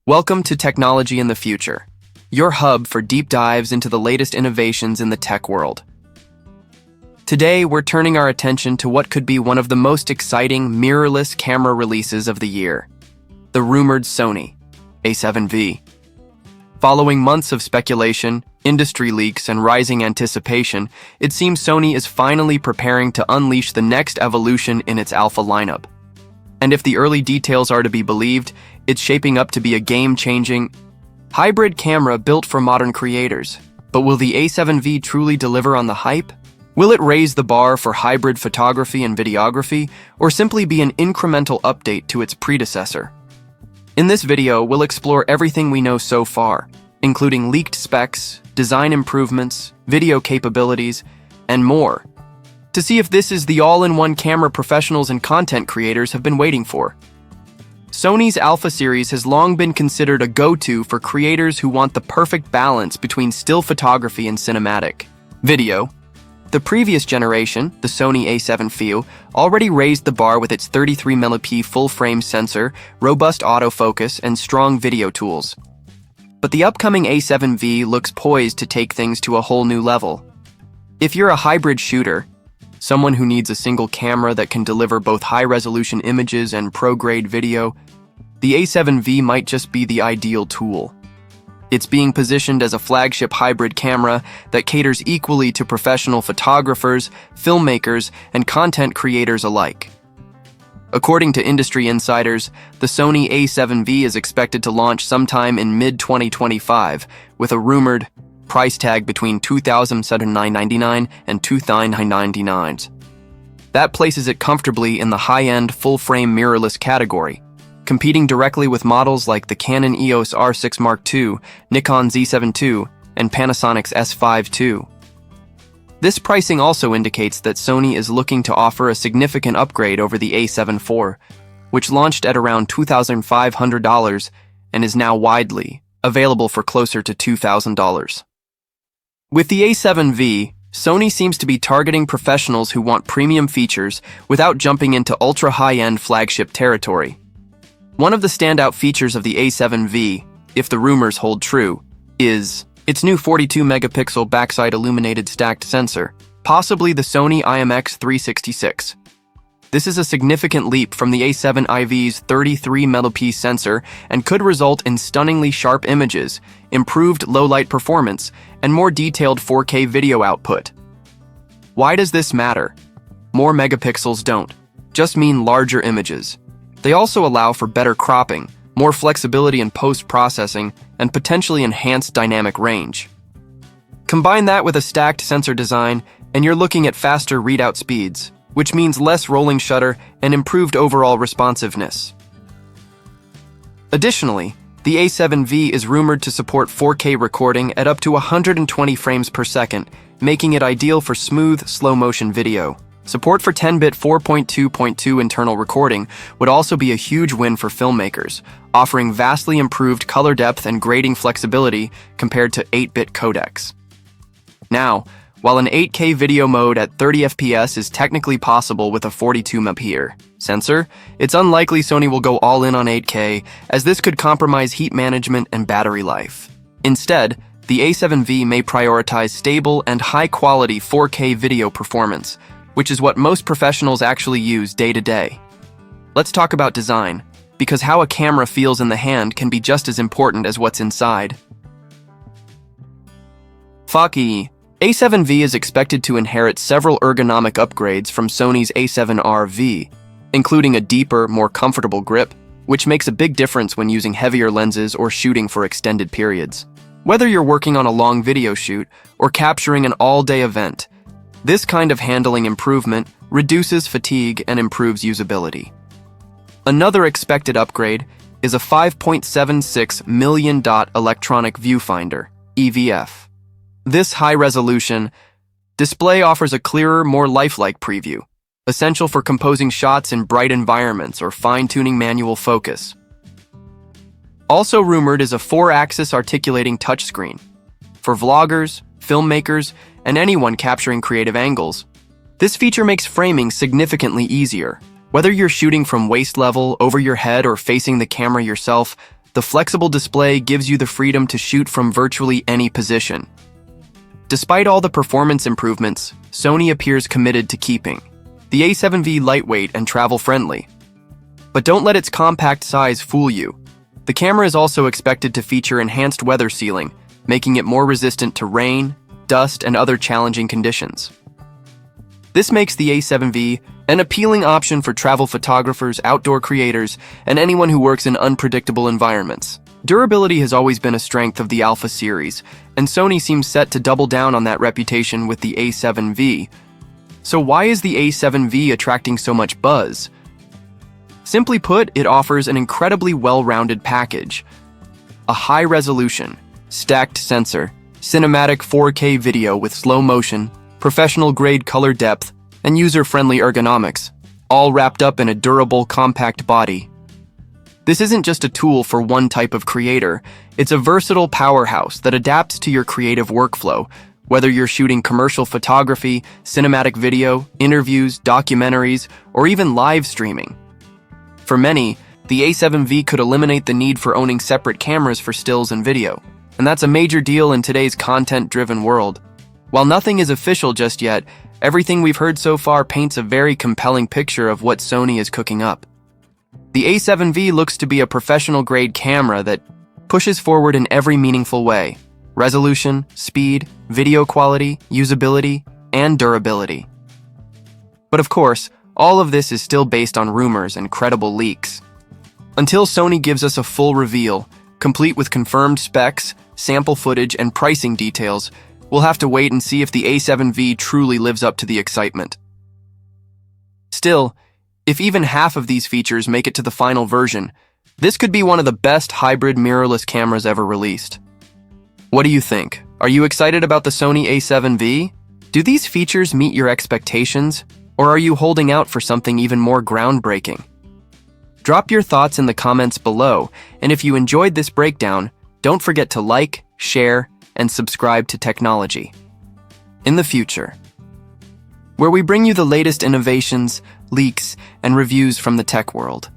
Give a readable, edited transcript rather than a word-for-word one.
Welcome to Technology in the Future, your hub for deep dives into the latest innovations in the tech world. Today, we're turning our attention to what could be one of the most exciting mirrorless camera releases of the year, the rumored Sony A7V. Following months of speculation, industry leaks, and rising anticipation, it seems Sony is finally preparing to unleash the next evolution in its alpha lineup. And if the early details are to be believed, it's shaping up to be a game-changing hybrid camera built for modern creators. But will the A7V truly deliver on the hype? Will it raise the bar for hybrid photography and videography, or simply be an incremental update to its predecessor? In this video, we'll explore everything we know so far, including leaked specs, design improvements, video capabilities, and more, to see if this is the all-in-one camera professionals and content creators have been waiting for. Sony's Alpha series has long been considered a go-to for creators who want the perfect balance between still photography and cinematic video. The previous generation, the Sony A7V, already raised the bar with its 33mm full-frame sensor, robust autofocus, and strong video tools. But the upcoming A7V looks poised to take things to a whole new level. If you're a hybrid shooter, someone who needs a single camera that can deliver both high-resolution images and pro-grade video, the A7V might just be the ideal tool. It's being positioned as a flagship hybrid camera that caters equally to professional photographers, filmmakers, and content creators alike. According to industry insiders, the Sony A7V is expected to launch sometime in mid-2025, with a rumored price tag between $2,799 and $2,999. That places it comfortably in the high-end, full-frame mirrorless category, competing directly with models like the Canon EOS R6 Mark II, Nikon Z7 II, and Panasonic's S5 II. This pricing also indicates that Sony is looking to offer a significant upgrade over the A7 IV, which launched at around $2,500 and is now widely available for closer to $2,000. With the A7V, Sony seems to be targeting professionals who want premium features without jumping into ultra-high-end flagship territory. One of the standout features of the A7V, if the rumors hold true, is its new 42-megapixel backside illuminated stacked sensor, possibly the Sony IMX366. This is a significant leap from the A7IV's 33-megapixel sensor and could result in stunningly sharp images, improved low-light performance, and more detailed 4K video output. Why does this matter? More megapixels don't just mean larger images. They also allow for better cropping, more flexibility in post-processing, and potentially enhanced dynamic range. Combine that with a stacked sensor design, and you're looking at faster readout speeds, which means less rolling shutter and improved overall responsiveness. Additionally, the A7V is rumored to support 4K recording at up to 120 frames per second, making it ideal for smooth, slow-motion video. Support for 10-bit 4.2.2 internal recording would also be a huge win for filmmakers, offering vastly improved color depth and grading flexibility compared to 8-bit codecs. Now, while an 8K video mode at 30 FPS is technically possible with a 42-megapixel sensor, it's unlikely Sony will go all in on 8K, as this could compromise heat management and battery life. Instead, the A7V may prioritize stable and high-quality 4K video performance, which is what most professionals actually use day to day. Let's talk about design, because how a camera feels in the hand can be just as important as what's inside. A7V is expected to inherit several ergonomic upgrades from Sony's A7RV, including a deeper, more comfortable grip, which makes a big difference when using heavier lenses or shooting for extended periods. Whether you're working on a long video shoot or capturing an all-day event, this kind of handling improvement reduces fatigue and improves usability. Another expected upgrade is a 5.76 million dot electronic viewfinder, EVF. This high-resolution display offers a clearer, more lifelike preview, essential for composing shots in bright environments or fine-tuning manual focus. Also rumored is a 4-axis articulating touchscreen. For vloggers, filmmakers, and anyone capturing creative angles, this feature makes framing significantly easier. Whether you're shooting from waist level, over your head, or facing the camera yourself, the flexible display gives you the freedom to shoot from virtually any position. Despite all the performance improvements, Sony appears committed to keeping the A7V lightweight and travel-friendly. But don't let its compact size fool you. The camera is also expected to feature enhanced weather sealing, making it more resistant to rain, dust, and other challenging conditions. This makes the A7V an appealing option for travel photographers, outdoor creators, and anyone who works in unpredictable environments. Durability has always been a strength of the Alpha series, and Sony seems set to double down on that reputation with the A7V. So why is the A7V attracting so much buzz? Simply put, it offers an incredibly well-rounded package. A high-resolution, stacked sensor, cinematic 4K video with slow motion, professional-grade color depth, and user-friendly ergonomics, all wrapped up in a durable, compact body. This isn't just a tool for one type of creator, it's a versatile powerhouse that adapts to your creative workflow, whether you're shooting commercial photography, cinematic video, interviews, documentaries, or even live streaming. For many, the A7V could eliminate the need for owning separate cameras for stills and video, and that's a major deal in today's content-driven world. While nothing is official just yet, everything we've heard so far paints a very compelling picture of what Sony is cooking up. The A7V looks to be a professional-grade camera that pushes forward in every meaningful way: resolution, speed, video quality, usability, and durability. But of course, all of this is still based on rumors and credible leaks. Until Sony gives us a full reveal, complete with confirmed specs, sample footage, and pricing details, we'll have to wait and see if the A7V truly lives up to the excitement. Still, if even half of these features make it to the final version, this could be one of the best hybrid mirrorless cameras ever released. What do you think? Are you excited about the Sony A7V? Do these features meet your expectations, or are you holding out for something even more groundbreaking? Drop your thoughts in the comments below, and if you enjoyed this breakdown, don't forget to like, share, and subscribe to Technology in the Future, where we bring you the latest innovations, leaks, and reviews from the tech world.